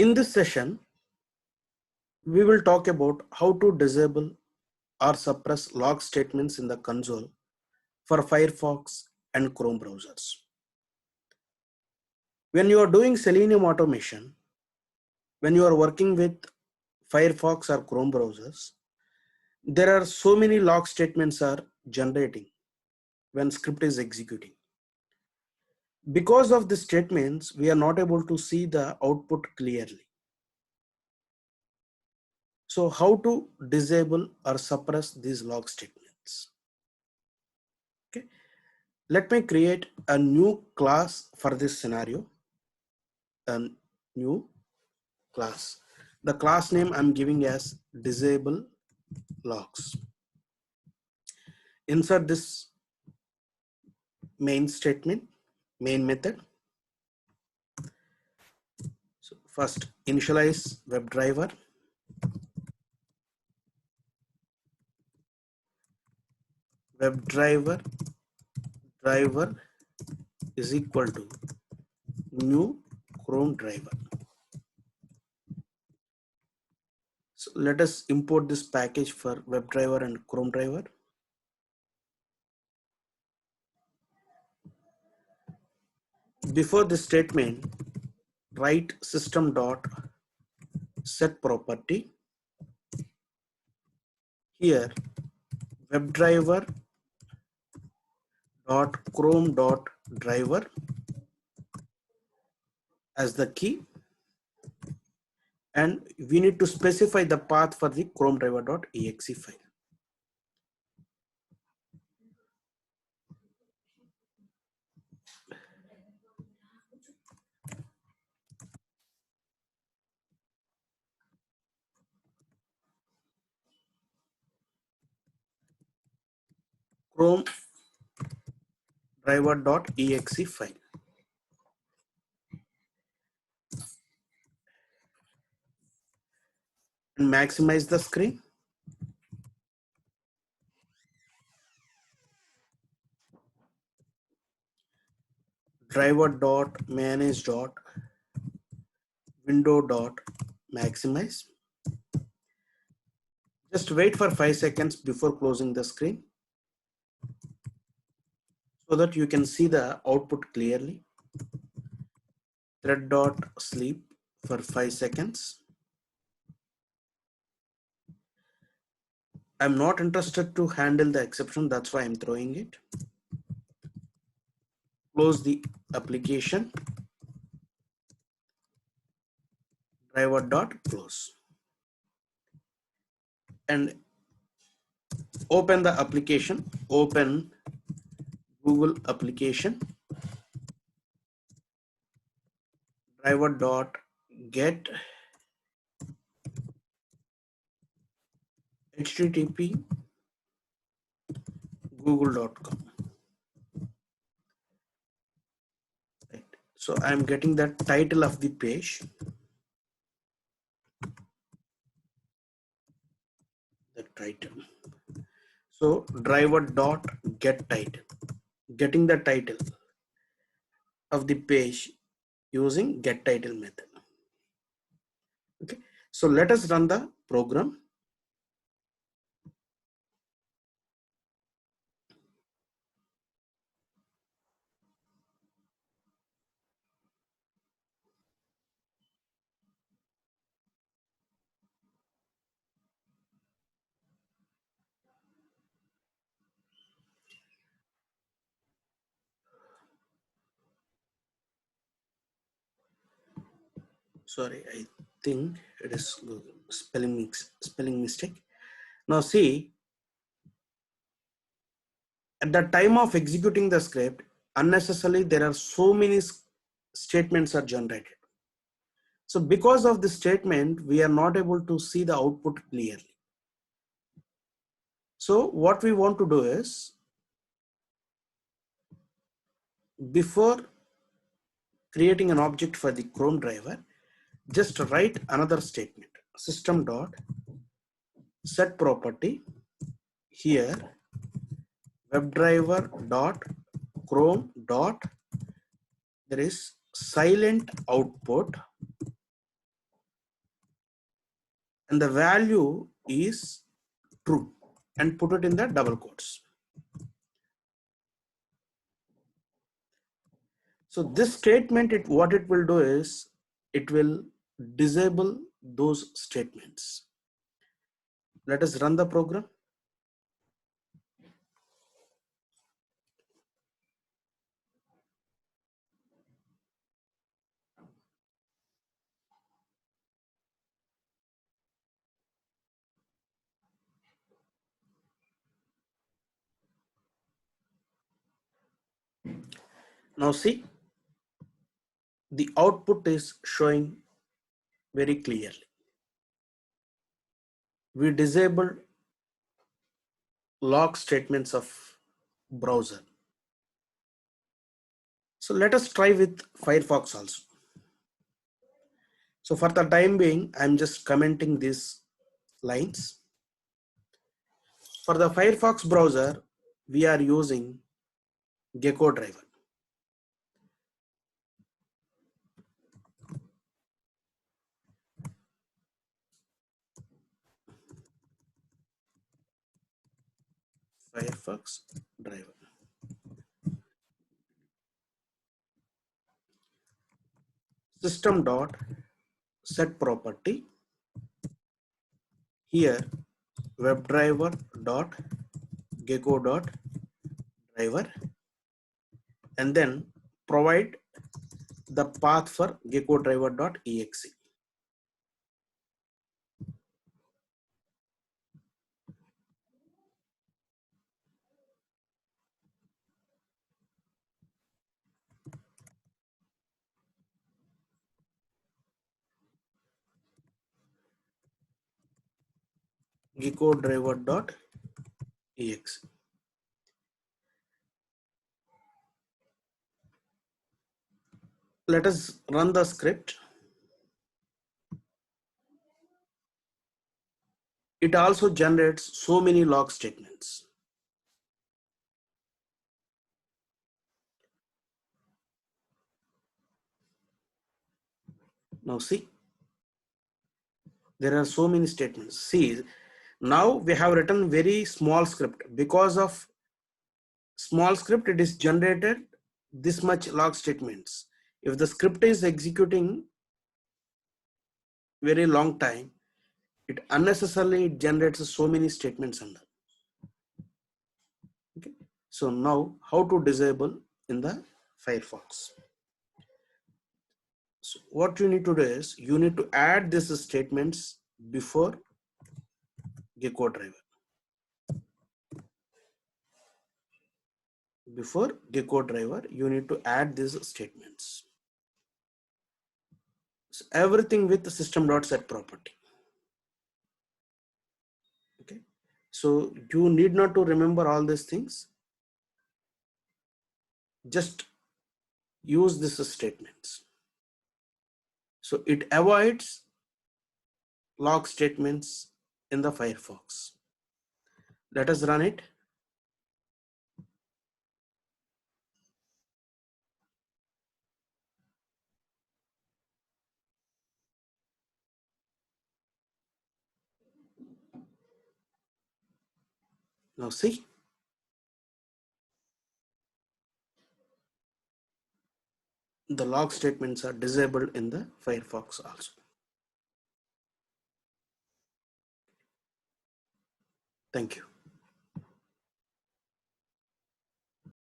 In this session, we will talk about how to disable or suppress log statements in the console for Firefox and Chrome browsers. When you are doing Selenium automation, when you are working with Firefox or Chrome browsers, there are so many log statements are generating when script is executing. Because of the statements, we are not able to see the output clearly. So how to disable or suppress these log statements? Okay, let me create a new class for this scenario. A new class. The class name I'm giving as disable logs. Insert this main statement, main method. So first initialize Webdriver. Webdriver driver is equal to new Chrome driver. So let us import this package for Webdriver and Chrome driver. Before this statement, write system dot set property. Here Webdriver dot Chrome dot driver as the key, and we need to specify the path for the Chrome driver dot exe file. Chrome driver dot exe file. And maximize the screen. Driver dot manage dot window dot maximize. Just wait for 5 seconds before closing the screen so that you can see the output clearly. Thread dot sleep for 5 seconds. I'm not interested to handle the exception, that's why I'm throwing it. Close the application. Driver dot close. And open the application. Open Google application. Driver dot get http google.com. Right. So I'm getting the title of the page. The title. So driver dot get title. Getting the title of the page using get title method. Okay. So let us run the program. Sorry, I think it is spelling mistake. Now see, at the time of executing the script, unnecessarily there are so many statements are generated. So because of this statement, we are not able to see the output clearly. So what we want to do is, before creating an object for the Chrome driver, just write another statement. System dot set property. Here Webdriver dot Chrome dot, there is silent output and the value is true, and put it in the double quotes. So this statement, what it will do is it will disable those statements. Let us run the program. Now see, the output is showing very clearly. We disabled log statements of browser. So let us try with Firefox also. So for the time being, I'm just commenting these lines. For the Firefox browser, we are using Gecko driver. Firefox driver. System dot set property. Here Webdriver dot Gecko dot driver, and then provide the path for Gecko driver dot exe. Gecko driver dot exe. Let us run the script. It also generates so many log statements. Now see, there are so many statements. See, now we have written very small script. Because of small script, it is generated this much log statements. If the script is executing very long time, it unnecessarily generates so many statements under. Okay. So now how to disable in the Firefox? So what you need to do is you need to add these statements before Gecko driver. Before Gecko driver, you need to add these statements. So everything with the system.set property. Okay. So you need not to remember all these things. Just use these statements. So it avoids log statements in the Firefox. Let us run it. Now see, the log statements are disabled in the Firefox also. Thank you.